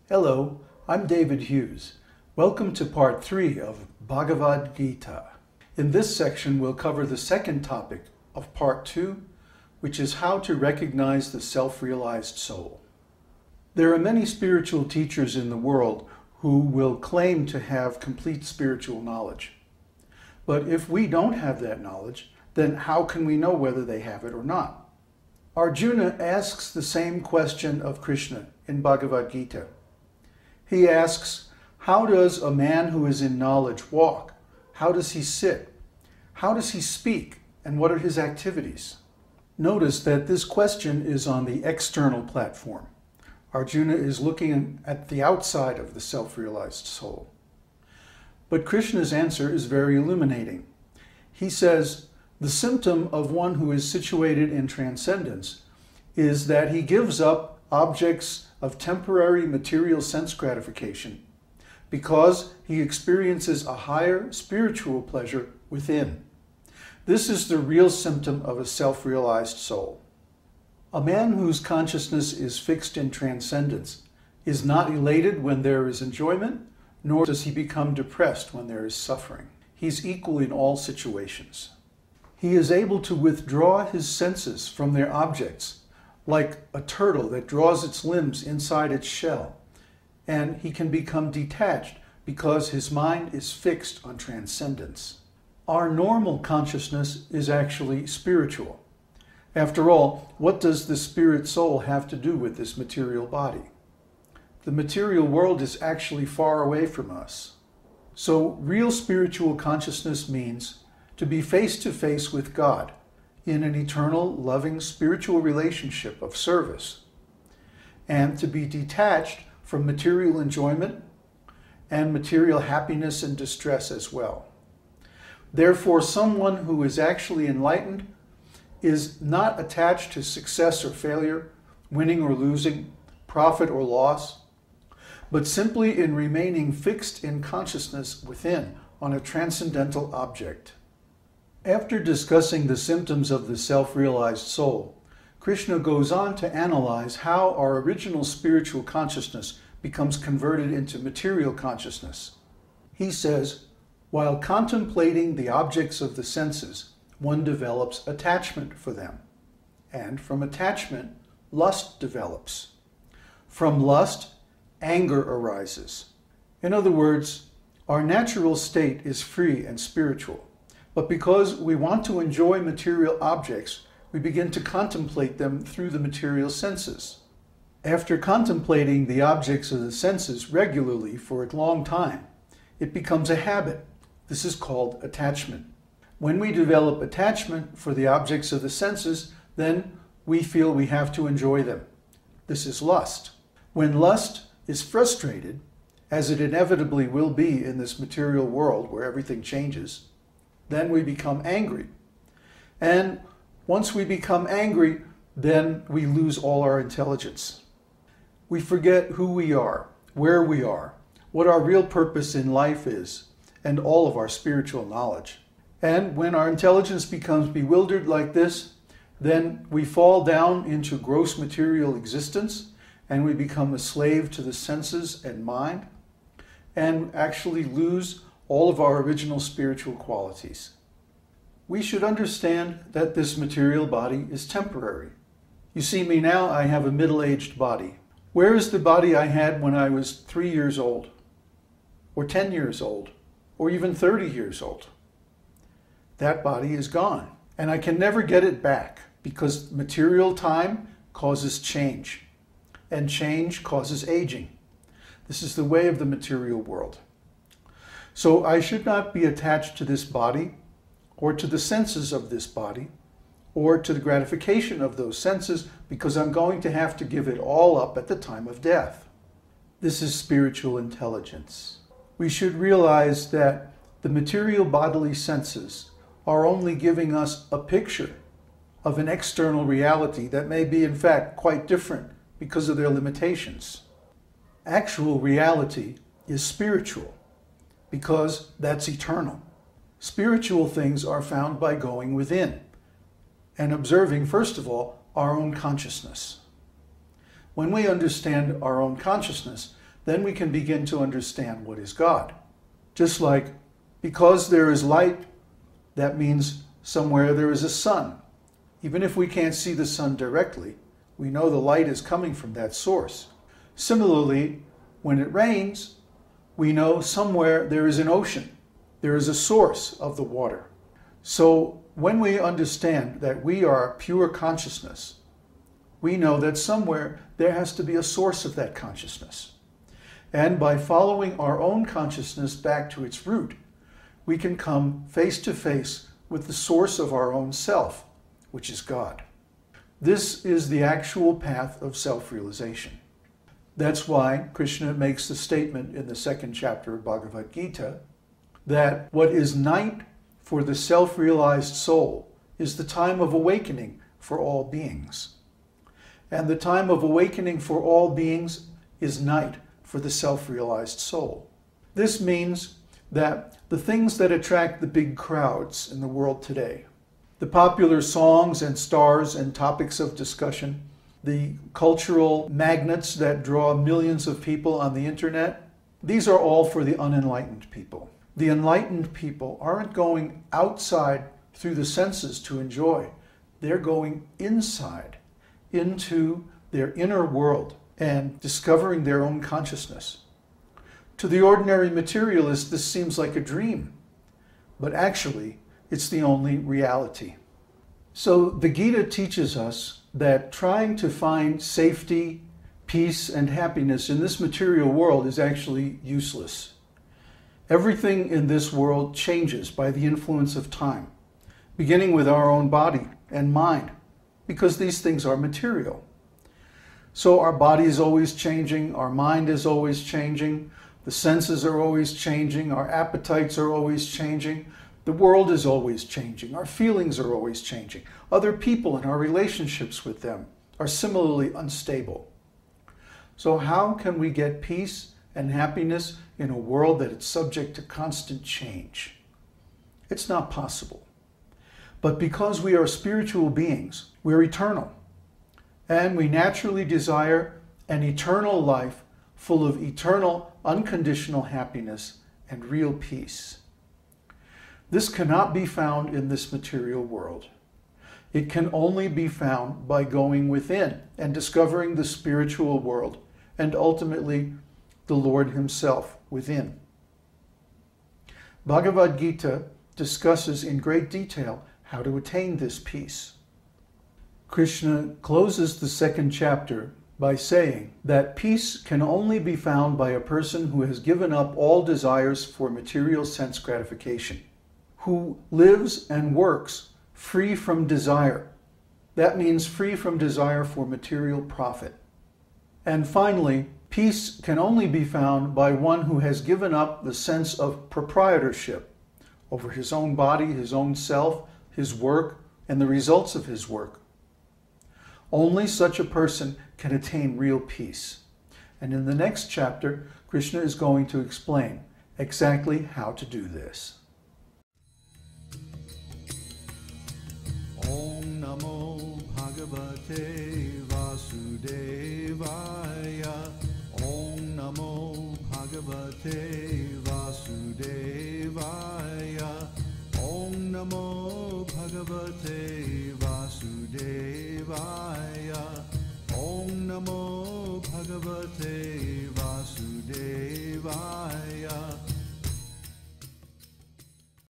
Hello, I'm David Hughes. Welcome to part 3 of Bhagavad Gita. In this section, we'll cover the second topic of part 2, which is how to recognize the self-realized soul. There are many spiritual teachers in the world who will claim to have complete spiritual knowledge. But if we don't have that knowledge, then how can we know whether they have it or not? Arjuna asks the same question of Krishna in Bhagavad Gita. He asks, how does a man who is in knowledge walk? How does he sit? How does he speak? And what are his activities? Notice that this question is on the external platform. Arjuna is looking at the outside of the self-realized soul. But Krishna's answer is very illuminating. He says, the symptom of one who is situated in transcendence is that he gives up objects of temporary material sense gratification because he experiences a higher spiritual pleasure within. This is the real symptom of a self-realized soul. A man whose consciousness is fixed in transcendence is not elated when there is enjoyment, nor does he become depressed when there is suffering. He's equal in all situations. He is able to withdraw his senses from their objects, like a turtle that draws its limbs inside its shell, and he can become detached because his mind is fixed on transcendence. Our normal consciousness is actually spiritual. After all, what does the spirit soul have to do with this material body? The material world is actually far away from us. So real spiritual consciousness means to be face to face with God in an eternal, loving, spiritual relationship of service, and to be detached from material enjoyment and material happiness and distress as well. Therefore, someone who is actually enlightened is not attached to success or failure, winning or losing, profit or loss, but simply in remaining fixed in consciousness within on a transcendental object. After discussing the symptoms of the self-realized soul, Krishna goes on to analyze how our original spiritual consciousness becomes converted into material consciousness. He says, while contemplating the objects of the senses, one develops attachment for them. And from attachment, lust develops. From lust, anger arises. In other words, our natural state is free and spiritual. But because we want to enjoy material objects, we begin to contemplate them through the material senses. After contemplating the objects of the senses regularly for a long time, it becomes a habit. This is called attachment. When we develop attachment for the objects of the senses, then we feel we have to enjoy them. This is lust. When lust is frustrated, as it inevitably will be in this material world where everything changes, then we become angry. And once we become angry, then we lose all our intelligence. We forget who we are, where we are, what our real purpose in life is, and all of our spiritual knowledge. And when our intelligence becomes bewildered like this, then we fall down into gross material existence, and we become a slave to the senses and mind, and actually lose all of our original spiritual qualities. We should understand that this material body is temporary. You see me now, I have a middle-aged body. Where is the body I had when I was 3 years old, or 10 years old, or even 30 years old? That body is gone, and I can never get it back because material time causes change, and change causes aging. This is the way of the material world. So I should not be attached to this body, or to the senses of this body, or to the gratification of those senses, because I'm going to have to give it all up at the time of death. This is spiritual intelligence. We should realize that the material bodily senses are only giving us a picture of an external reality that may be in fact quite different because of their limitations. Actual reality is spiritual, because that's eternal. Spiritual things are found by going within and observing, first of all, our own consciousness. When we understand our own consciousness, then we can begin to understand what is God. Just like, because there is light, that means somewhere there is a sun. Even if we can't see the sun directly, we know the light is coming from that source. Similarly, when it rains, we know somewhere there is an ocean. There is a source of the water. So when we understand that we are pure consciousness, we know that somewhere there has to be a source of that consciousness. And by following our own consciousness back to its root, we can come face to face with the source of our own self, which is God. This is the actual path of self-realization. That's why Krishna makes the statement in the second chapter of Bhagavad Gita that what is night for the self-realized soul is the time of awakening for all beings. And the time of awakening for all beings is night for the self-realized soul. This means that the things that attract the big crowds in the world today, the popular songs and stars and topics of discussion, the cultural magnets that draw millions of people on the internet, these are all for the unenlightened people. The enlightened people aren't going outside through the senses to enjoy. They're going inside, into their inner world and discovering their own consciousness. To the ordinary materialist, this seems like a dream, but actually, it's the only reality. So the Gita teaches us that trying to find safety, peace, and happiness in this material world is actually useless. Everything in this world changes by the influence of time, beginning with our own body and mind, because these things are material. So our body is always changing, our mind is always changing, the senses are always changing, our appetites are always changing, the world is always changing, our feelings are always changing. Other people and our relationships with them are similarly unstable. So how can we get peace and happiness in a world that is subject to constant change? It's not possible. But because we are spiritual beings, we're eternal. And we naturally desire an eternal life full of eternal, unconditional happiness and real peace. This cannot be found in this material world. It can only be found by going within and discovering the spiritual world and ultimately the Lord Himself within. Bhagavad Gita discusses in great detail how to attain this peace. Krishna closes the second chapter by saying that peace can only be found by a person who has given up all desires for material sense gratification, who lives and works free from desire. That means free from desire for material profit. And finally, peace can only be found by one who has given up the sense of proprietorship over his own body, his own self, his work, and the results of his work. Only such a person can attain real peace. And in the next chapter, Krishna is going to explain exactly how to do this. Om Namo Bhagavate Vasudevaya. Om Namo Bhagavate Vasudevaya. Om Namo Bhagavate Vasudevaya. Om Namo Bhagavate Vasudevaya.